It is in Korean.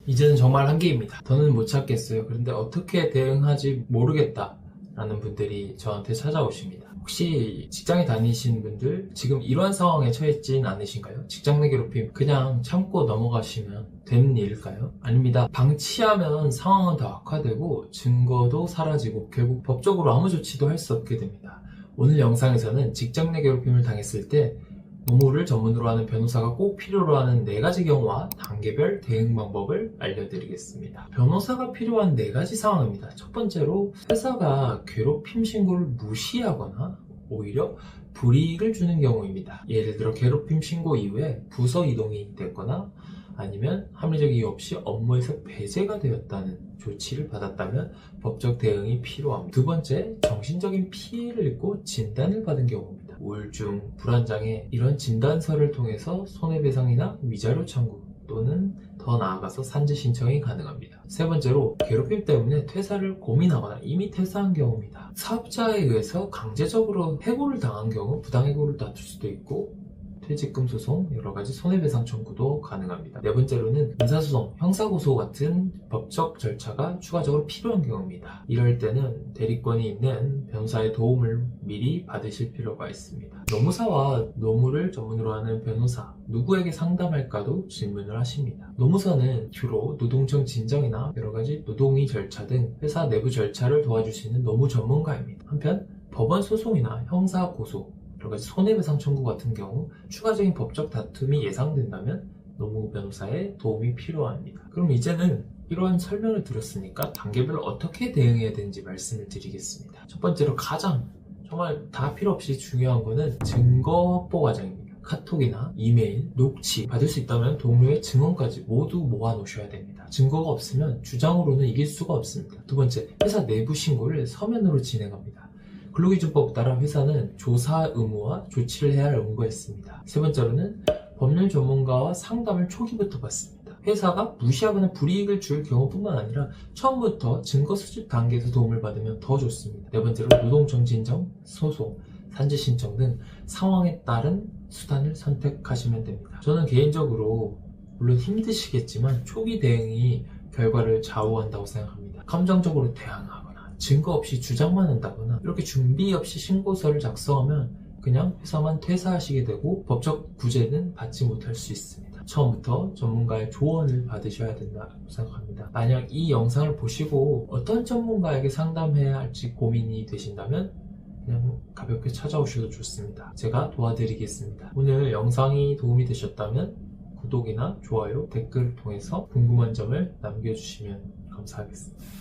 이제는 정말 한계입니다. 더는 못 참겠어요. 그런데 어떻게 대응하지 모르겠다 라는 분들이 저한테 찾아오십니다. 혹시 직장에 다니시는 분들 지금 이러한 상황에 처해있진 않으신가요? 직장 내 괴롭힘 그냥 참고 넘어가시면 되는 일일까요? 아닙니다. 방치하면 상황은 더 악화되고 증거도 사라지고 결국 법적으로 아무 조치도 할 수 없게 됩니다. 오늘 영상에서는 직장 내 괴롭힘을 당했을 때 노무를 전문으로 하는 변호사가 꼭 필요로 하는 4가지 경우와 단계별 대응 방법을 알려드리겠습니다. 변호사가 필요한 4가지 상황입니다. 첫 번째로 회사가 괴롭힘 신고를 무시하거나 오히려 불이익을 주는 경우입니다. 예를 들어 괴롭힘 신고 이후에 부서 이동이 됐거나 아니면 합리적 이유 없이 업무에서 배제가 되었다는 조치를 받았다면 법적 대응이 필요합니다. 두 번째, 정신적인 피해를 입고 진단을 받은 경우입니다. 우울증, 불안장애 이런 진단서를 통해서 손해배상이나 위자료 청구 또는 더 나아가서 산재 신청이 가능합니다. 세 번째로 괴롭힘 때문에 퇴사를 고민하거나 이미 퇴사한 경우입니다. 사업자에 의해서 강제적으로 해고를 당한 경우 부당해고를 다툴 수도 있고 퇴직금 소송, 여러가지 손해배상 청구도 가능합니다. 네 번째로는 민사소송, 형사고소 같은 법적 절차가 추가적으로 필요한 경우입니다. 이럴 때는 대리권이 있는 변호사의 도움을 미리 받으실 필요가 있습니다. 노무사와 노무를 전문으로 하는 변호사, 누구에게 상담할까도 질문을 하십니다. 노무사는 주로 노동청 진정이나 여러가지 노동위 절차 등 회사 내부 절차를 도와주시는 노무 전문가입니다. 한편 법원 소송이나 형사고소, 여러가지 손해배상 청구 같은 경우 추가적인 법적 다툼이 예상된다면 노무 변호사의 도움이 필요합니다. 그럼 이제는 이러한 설명을 들었으니까 단계별로 어떻게 대응해야 되는지 말씀을 드리겠습니다. 첫 번째로 가장 정말 다 필요 없이 중요한 거는 증거 확보 과정입니다. 카톡이나 이메일, 녹취 받을 수 있다면 동료의 증언까지 모두 모아 놓으셔야 됩니다. 증거가 없으면 주장으로는 이길 수가 없습니다. 두 번째, 회사 내부 신고를 서면으로 진행합니다. 근로기준법에 따라 회사는 조사 의무와 조치를 해야 할 의무가 있습니다. 세 번째로는 법률 전문가와 상담을 초기부터 받습니다. 회사가 무시하거나 불이익을 줄 경우뿐만 아니라 처음부터 증거 수집 단계에서 도움을 받으면 더 좋습니다. 네 번째로 노동청 진정, 소송, 산재 신청 등 상황에 따른 수단을 선택하시면 됩니다. 저는 개인적으로 물론 힘드시겠지만 초기 대응이 결과를 좌우한다고 생각합니다. 감정적으로 대항하거나 증거 없이 주장만 한다거나 이렇게 준비 없이 신고서를 작성하면 그냥 회사만 퇴사하시게 되고 법적 구제는 받지 못할 수 있습니다. 처음부터 전문가의 조언을 받으셔야 된다고 생각합니다. 만약 이 영상을 보시고 어떤 전문가에게 상담해야 할지 고민이 되신다면 그냥 가볍게 찾아오셔도 좋습니다. 제가 도와드리겠습니다. 오늘 영상이 도움이 되셨다면 구독이나 좋아요, 댓글을 통해서 궁금한 점을 남겨주시면 감사하겠습니다.